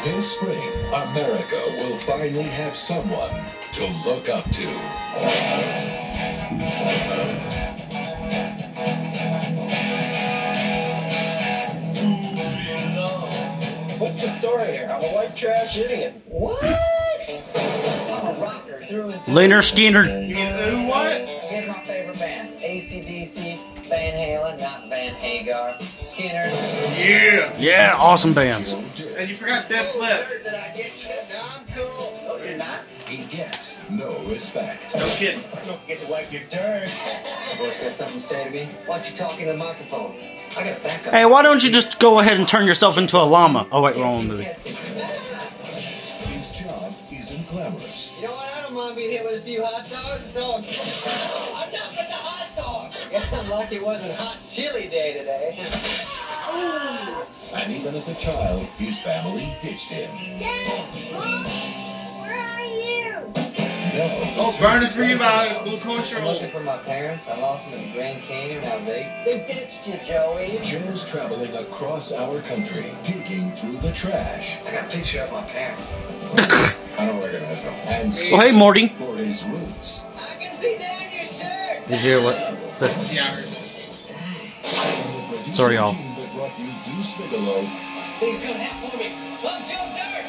This spring, America will finally have someone to look up to. What's the story here? I'm a white trash idiot. What? I'm a rocker through and through. Lynyrd Skinner. You mean who? What? Here's my favorite bands. AC/DC, Van Halen, not Van Hagar, Skinner. Yeah. Yeah, awesome bands. And you forgot Def Leppard. Did I get you? No, I'm cool. No, you're not. He gets no respect. No kidding. Don't forget to wipe your dirt. Voice got something to say to me? Why don't you talk in the microphone? I got a backup. Hey, why don't you just go ahead and turn yourself into a llama? Oh, wait, wrong movie. His job isn't glamorous. You know what? I don't mind being hit with a few hot dogs, so I'm not with the hot dogs. Guess I'm lucky it wasn't hot chili day today. And even as a child, his family ditched him. Dad, Mom, where are you? Now, Oh, burning for you by Blue Kosher. I'm looking for my parents. I lost them in the Grand Canyon when I was 8. They ditched you, Joey. Joe's traveling across our country, digging through the trash. I got a picture of my parents. I don't recognize them. And Oh, hey, Morty. for his roots. I can see that in your shirt. Did you hear what? Yeah. Sorry, y'all. Team that brought you Deuce Bigelow, Things gonna happen for me. I'm Joe Dirt.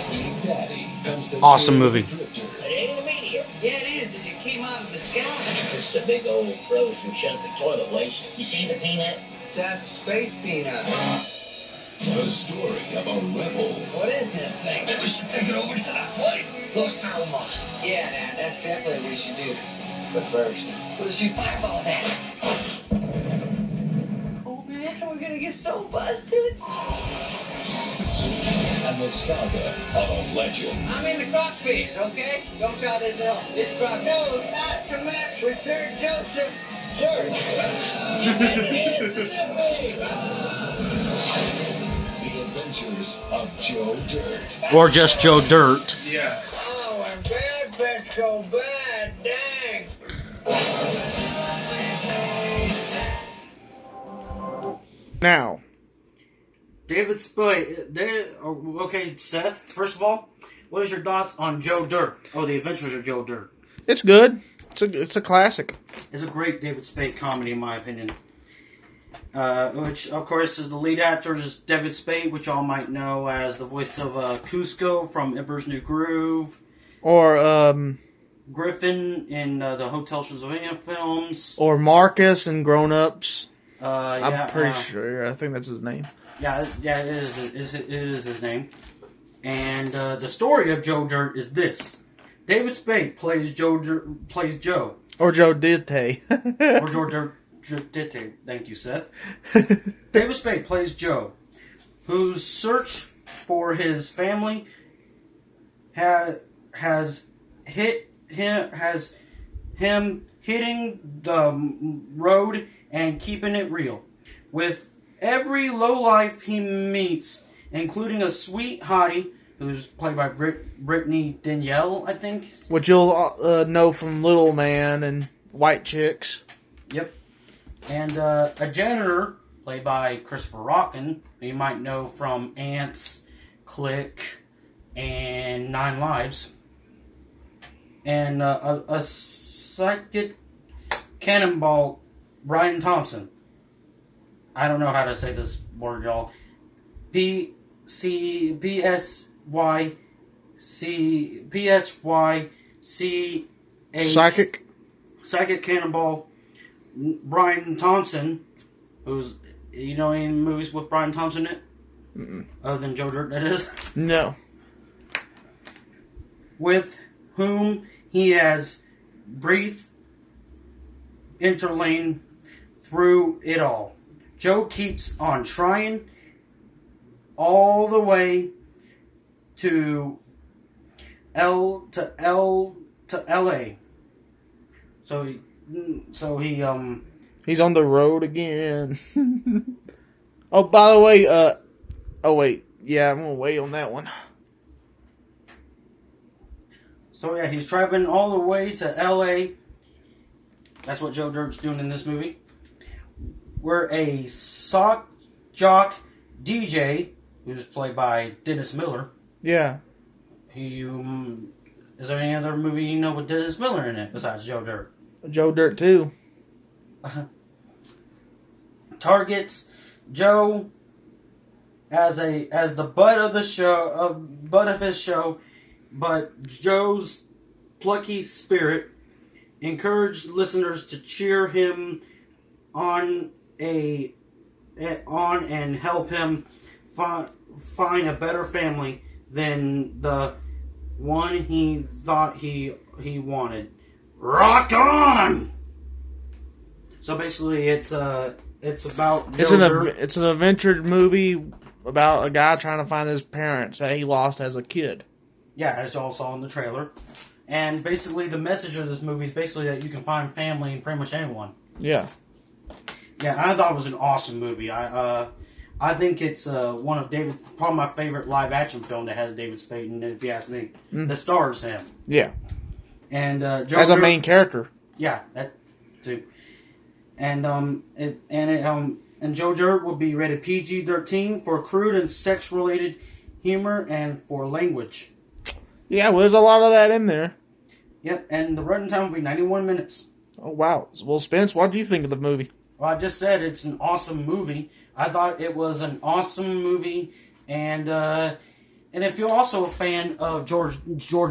Big Daddy comes the Awesome tale of movie. the Drifter. It ain't a meteor. Yeah, it is. It came out of the sky. It's a big old frozen chunk of toilet waste. You see the peanut? That's space peanut. The story of a rebel What is this thing? We should take it over to that place. Los Alamos. Yeah, Dad, that's definitely what we should do. But first, we'll shoot fireballs at it. Oh man, we're gonna get so busted. and the saga of a legend. I'm in the crock feeders, okay? Don't try this at home. This crock knows not to mess with Sir Joseph Church. The adventures of Joe Dirt. Or just Joe Dirt. Yeah. Oh, and bad bitch so bad, dang. Now, David Spade. Okay, Seth, first of all, what is your thoughts on Joe Dirt? Oh, The Adventures of Joe Dirt. it's good. It's a classic. It's a great David Spade comedy, in my opinion. Which, of course, is the lead actor is David Spade, which y'all might know as the voice of Cusco from Emperor's New Groove. Or Griffin in the Hotel Transylvania films. or Marcus and Grown Ups. Yeah, I'm pretty sure. I think that's his name. Yeah, it is his name. And the story of Joe Dirt is this: David Spade plays Joe. Or Joe Dante. Or Joe Dirt. Thank you, Seth. David Spade plays Joe, whose search for his family has him hitting the road and keeping it real with every lowlife he meets, including a sweet hottie who's played by Brittany Danielle, I think. Which you'll know from Little Man and White Chicks. Yep. And a janitor played by Christopher Walken, who you might know from Ants, Click, and Nine Lives. And a psychic cannonball, Brian Thompson. I don't know how to say this word, y'all. Psychic. Psychic cannonball, Brian Thompson, who's, you know any movies with Brian Thompson in it? Mm-mm. Other than Joe Dirt, that is. No. With whom he has breathed interlane through it all. Joe keeps on trying all the way to LA. He's on the road again. Oh, by the way, oh wait. Yeah, I'm gonna wait on that one. So yeah, he's traveling all the way to LA. That's what Joe Dirt's doing in this movie. Where a sock jock DJ, who's played by Dennis Miller, Yeah. Is there any other movie you know with Dennis Miller in it besides Joe Dirt? Joe Dirt too. Targets Joe as the butt of the show, butt of his show, but Joe's plucky spirit encouraged listeners to cheer him on and help him find a better family than the one he thought he wanted. Rock on! So basically, it's about It's an adventure movie about a guy trying to find his parents that he lost as a kid. Yeah, as y'all saw in the trailer. And basically, the message of this movie is basically that you can find family in pretty much anyone. Yeah. Yeah, I thought it was an awesome movie. I think it's probably my favorite live action film that has David Spade in it, if you ask me. That stars him. Yeah. And Joe as a Dirt, main character. Yeah, that too. And Joe Dirt will be rated PG-13 for crude and sex-related humor and for language. Yeah, well, there's a lot of that in there. Yep, and the running time will be 91 minutes. Oh, wow. Well, Spence, what do you think of the movie? Well, I just said it's an awesome movie. I thought it was an awesome movie, and if you're also a fan of George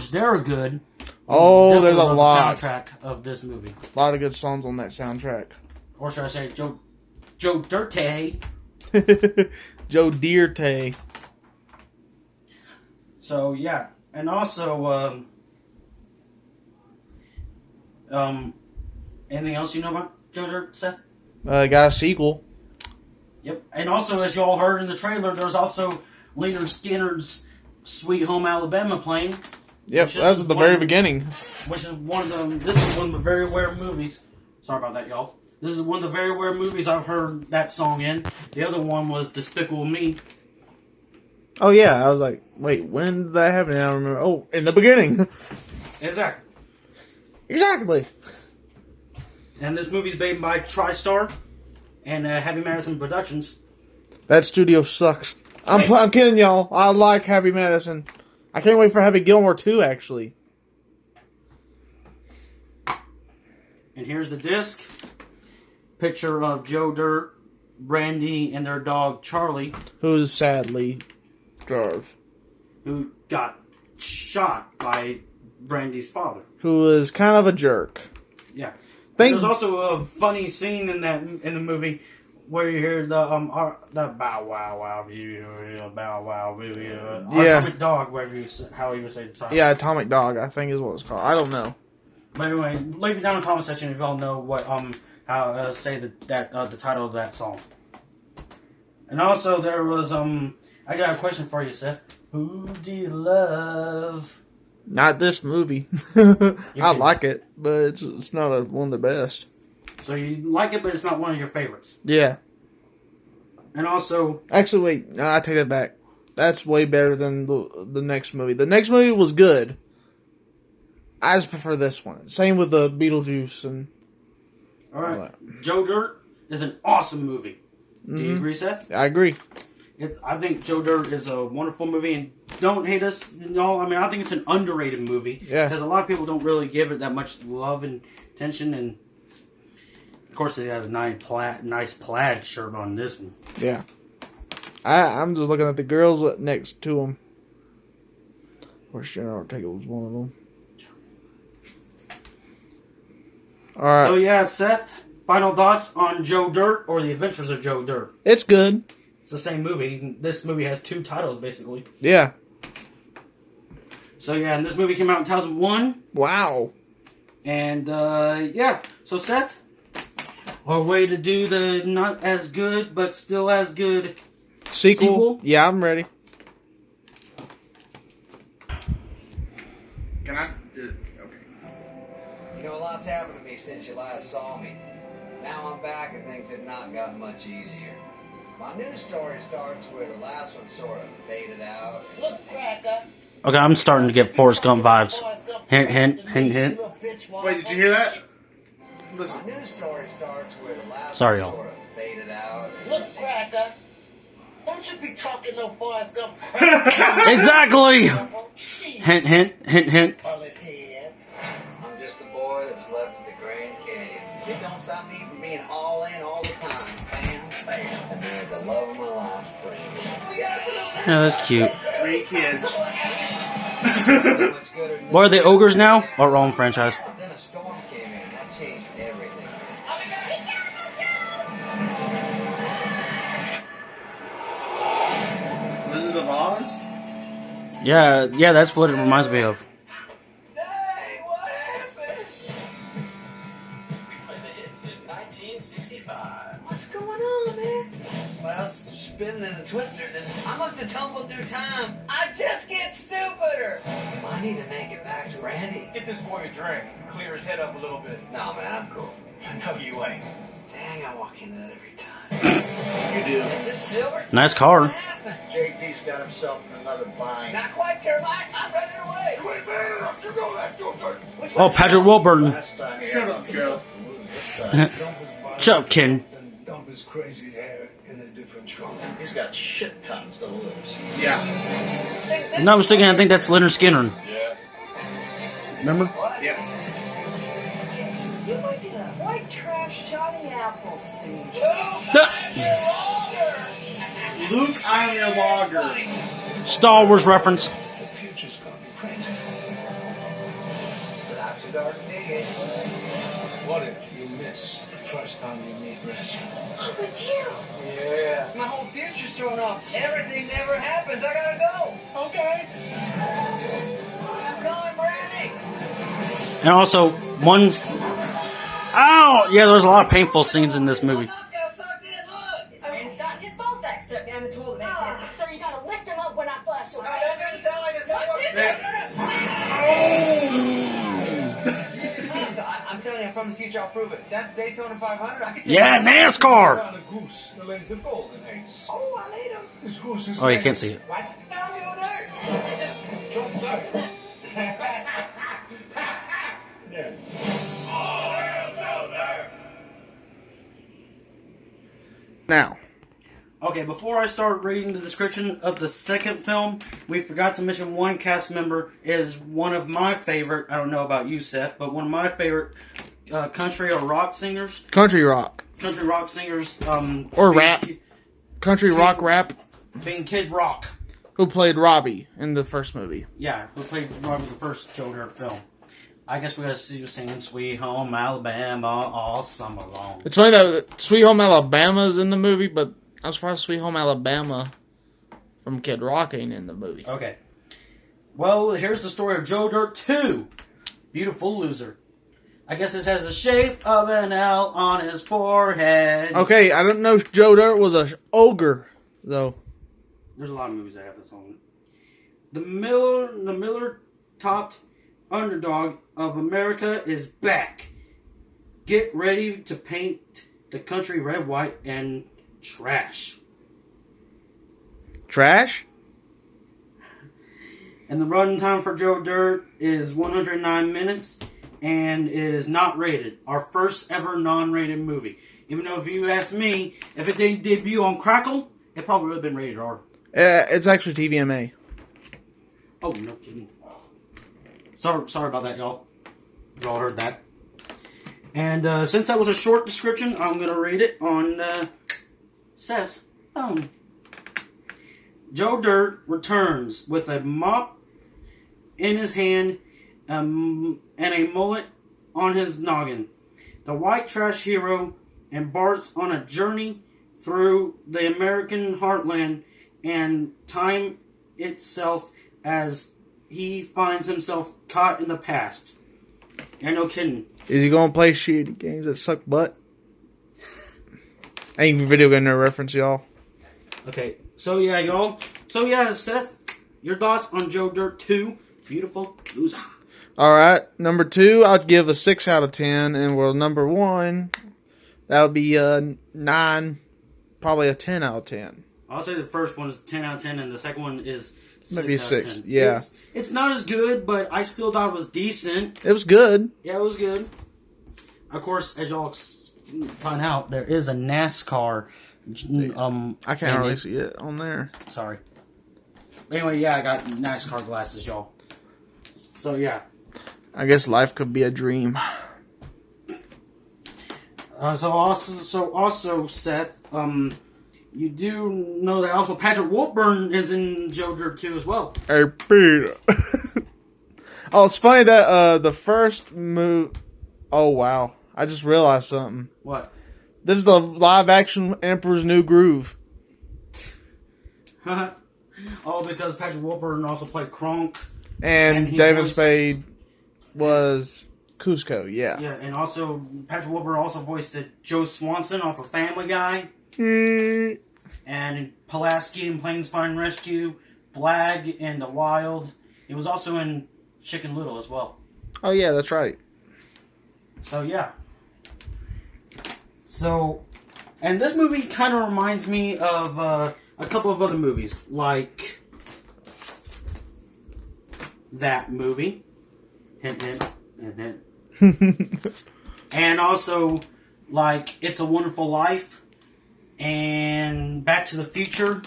Thorogood, oh, there's a love lot. the soundtrack of this movie. A lot of good songs on that soundtrack. Or should I say Joe Dirte? Joe Dirt. So yeah, and also anything else you know about Joe Dirt, Seth? Got a sequel. Yep. And also, as you all heard in the trailer, there's also Leonard Skinner's Sweet Home Alabama playing. Yep, that's at the very beginning. Which is this is one of the very rare movies. Sorry about that, y'all. This is one of the very rare movies I've heard that song in. The other one was Despicable Me. Oh, yeah. I was like, wait, when did that happen? I don't remember. Oh, in the beginning. Exactly. Exactly. And this movie's made by TriStar and Happy Madison Productions. That studio sucks. I'm kidding, y'all. I like Happy Madison. I can't wait for Happy Gilmore 2, actually. And here's the disc. Picture of Joe Dirt, Brandy, and their dog Charlie. Who's sadly drove. Who got shot by Brandy's father. Who is kind of a jerk. Yeah. There's also a funny scene in the movie where you hear the bow wow wow bow wow Atomic Dog, how you would say the title. Yeah, Atomic Dog, I think is what it's called. I don't know. But anyway, leave it down in the comment section if y'all know what how say the title of that song. And also there was I got a question for you, Seth. Who do you love? Not this movie. I like it, but it's not one of the best. So you like it, but it's not one of your favorites. Yeah. And also... Actually, wait. No, I take that back. That's way better than the next movie. The next movie was good. I just prefer this one. Same with the Beetlejuice and... Alright. Joe Dirt is an awesome movie. Do you agree, Seth? I agree. I think Joe Dirt is a wonderful movie, and don't hate us, y'all. I mean, I think it's an underrated movie. Yeah. Because a lot of people don't really give it that much love and attention, and of course, it has a nice plaid shirt on this one. Yeah. I'm just looking at the girls next to him. Of course, General Ortega was one of them. Alright. So, yeah, Seth, final thoughts on Joe Dirt or The Adventures of Joe Dirt? It's good. It's the same movie. This movie has two titles, basically. Yeah. So, yeah, and this movie came out in 2001. Wow. And, yeah. So, Seth, our way to do the not as good, but still as good sequel? Yeah, I'm ready. Can I do it? Okay. You know, a lot's happened to me since you last saw me. Now I'm back and things have not gotten much easier. My new story starts where the last one sort of faded out. Look, Cracker. Okay, I'm starting to get Forrest Gump vibes. Hint, hint, hint, hint. Wait, did you hear that? Listen. My new story starts where the last Sorry, one y'all. sort of faded out. Look, Cracker. Don't you be talking no Forrest Gump. Exactly. Shit. Hint, hint, hint, hint. Bullet head. I'm just a boy that was left at the Grand Canyon. It don't stop me from being all in all the time. Bam, bam. And then the love of my life, Brandon. Oh, that's cute. 3 kids. Much gooder than What are they, ogres now? Or wrong franchise? Then a storm came in and that changed everything. Wizard of Oz? Yeah, that's what it reminds me of. Hey, what happened? We play the hits in 1965. What's going on, man? Well, spinning in the twister, then I must have tumbled through time. I just get stupider. I need to make it back to Randy. Get this boy a drink. Clear his head up a little bit. No, man, I'm cool. No, you ain't. Dang, I walk into that every time. You do. Is this silver? Nice car. What happened? JD's got himself in another bind. Not quite, Termite. I'm running away. You ain't man enough to know that, Joker. Which Oh, one's Patrick yours? Warburton. Last time he Shut had up, Joe. this time. Shut up, Ken. And dump his crazy hair in a different trunk. He's got shit tons to lose. Yeah. No, I was thinking, I think that's Leonard Skinner. Yeah. Remember? Yeah. You might get a white trash Johnny Appleseed. Luke, I am your logger. Star Wars reference. The future's gonna be crazy. Life's a dark day. What if you miss the first time you meet Reggie? Oh, it's you. Yeah. My whole future's thrown off. Everything never happens. I gotta go. Okay. I'm going, Brandy. And also, one... Ow! Yeah, there's a lot of painful scenes in this movie. Nuts got sucked in. Look. He's gotten his ball sack stuck down the toilet. So you gotta lift him up when I flush. Oh, that doesn't sound like it's gonna work. I'm telling you, I'm from the future. I'll prove it. That's Daytona 500. I can take Yeah, NASCAR! Found a goose that lays the golden eggs. Oh, I made him. This goose is Oh, you can't see it. Right down the old dirt. Jump there. Yeah. Now, Okay, before I start reading the description of the second film, we forgot to mention one cast member is one of my favorite, I don't know about you, Seth, but one of my favorite country or rock singers. country rock or rap, country rock rap. Being Kid Rock. Who played Robbie in the first movie? Yeah, who played Robbie the first Joe Dirt film. I guess we gotta see you singing Sweet Home Alabama all summer long. It's funny that Sweet Home Alabama is in the movie, but I'm surprised Sweet Home Alabama from Kid Rock ain't in the movie. Okay. Well, here's the story of Joe Dirt 2. Beautiful Loser. I guess this has the shape of an L on his forehead. Okay, I don't know if Joe Dirt was a ogre, though. There's a lot of movies that have this on it. The Miller topped underdog of America is back. Get ready to paint the country red, white, and trash. Trash? And the running time for Joe Dirt is 109 minutes, and it is not rated. Our first ever non-rated movie. Even though if you ask me, if it did debut on Crackle, it probably would have been rated R. It's actually TVMA. Oh, no kidding. Sorry about that, y'all. Y'all heard that. And since that was a short description, I'm going to read it on Seth's phone. Joe Dirt returns with a mop in his hand and a mullet on his noggin. The white trash hero embarks on a journey through the American heartland and time itself as he finds himself caught in the past. Yeah, no kidding. Is he gonna play shitty games that suck butt? Ain't video game nerd reference, y'all. Okay, so yeah, y'all. So yeah, Seth, your thoughts on Joe Dirt 2, Beautiful Loser. Alright, number 2, I'd give a 6 out of 10. And well, number 1, that would be a 9, probably a 10 out of 10. I'll say the first one is 10 out of 10, and the second one is 6 Maybe out of 6, 10. yeah. It's not as good, but I still thought it was decent. It was good. Yeah, it was good. Of course, as y'all find out, there is a NASCAR I can't really see it on there. Sorry. Anyway, yeah, I got NASCAR glasses, y'all. So yeah. I guess life could be a dream. So also, Seth, you do know that also Patrick Warburton is in Joe Dirt 2 as well. Hey, Peter. Oh, it's funny that the first move. Oh wow! I just realized something. What? This is the live-action Emperor's New Groove. Oh, because Patrick Warburton also played Kronk. And he David voiced- Spade was Cusco. Yeah. Yeah, and also Patrick Warburton also voiced Joe Swanson off of Family Guy. And Pulaski in Planes Fire and Rescue, Blag in The Wild. He was also in Chicken Little as well. Oh yeah, that's right. So yeah. So, and this movie kind of reminds me of a couple of other movies, like that movie, hint, hint, hint, hint. And also like It's a Wonderful Life and Back to the Future.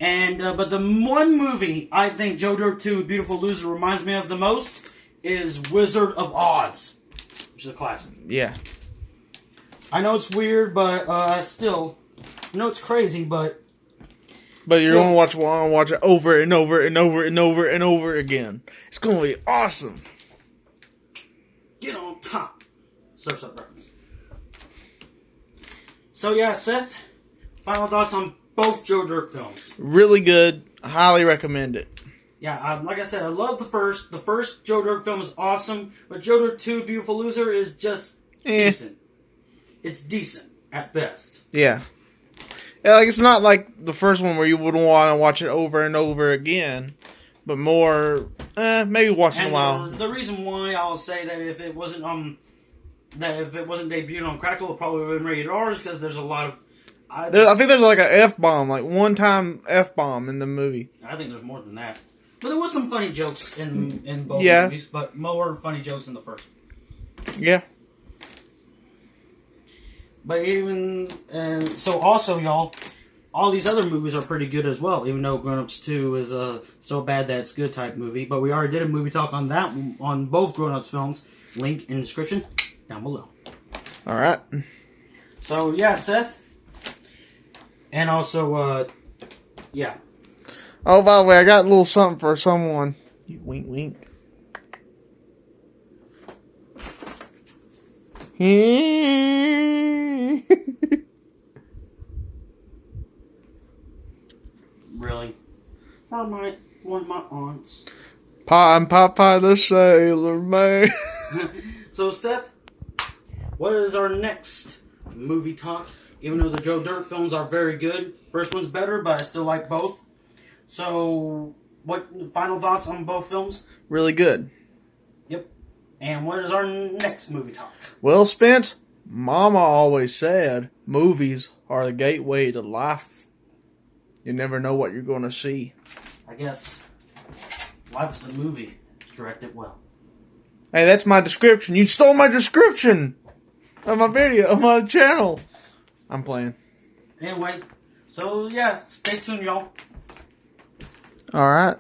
And but the one movie I think Joe Dirt 2 Beautiful Loser reminds me of the most is Wizard of Oz, which is a classic. Yeah. I know it's weird, but still, I know it's crazy, but you're gonna watch it over and over and over and over and over again. It's gonna be awesome. get on top. Surf's Up reference. So yeah, Seth, final thoughts on both Joe Dirt films. Really good. Highly recommend it. Yeah, like I said, I love the first. The first Joe Dirt film is awesome, but Joe Dirt 2 Beautiful Loser is just decent. It's decent at best. Yeah. Yeah, like it's not like the first one where you would want to watch it over and over again, but more, maybe once in a while. The reason why I'll say that if it wasn't debuted on Crackle, it probably would have been rated R, because there's a lot of. I think there's like an F-bomb, like one-time F-bomb in the movie. I think there's more than that. But there was some funny jokes in both Yeah. movies, but more funny jokes in the first. Yeah. But even, and so also, y'all, all these other movies are pretty good as well, even though Grown Ups 2 is a so bad that it's good type movie. But we already did a movie talk on that, on both Grown Ups films. Link in the description down below. Alright. So, yeah, Seth. And also, yeah. Oh, by the way, I got a little something for someone. You wink, wink. Really? For one of my aunts. I'm Popeye the Sailor Man. So, Seth, what is our next movie talk? Even though the Joe Dirt films are very good. First one's better, but I still like both. So, what final thoughts on both films? Really good. Yep. And what is our next movie talk? Well, Spence, Mama always said movies are the gateway to life. You never know what you're going to see. I guess life is a movie. Direct it well. Hey, that's my description. You stole my description of my video, of my channel. I'm playing. Anyway, so yeah, stay tuned, y'all. Alright.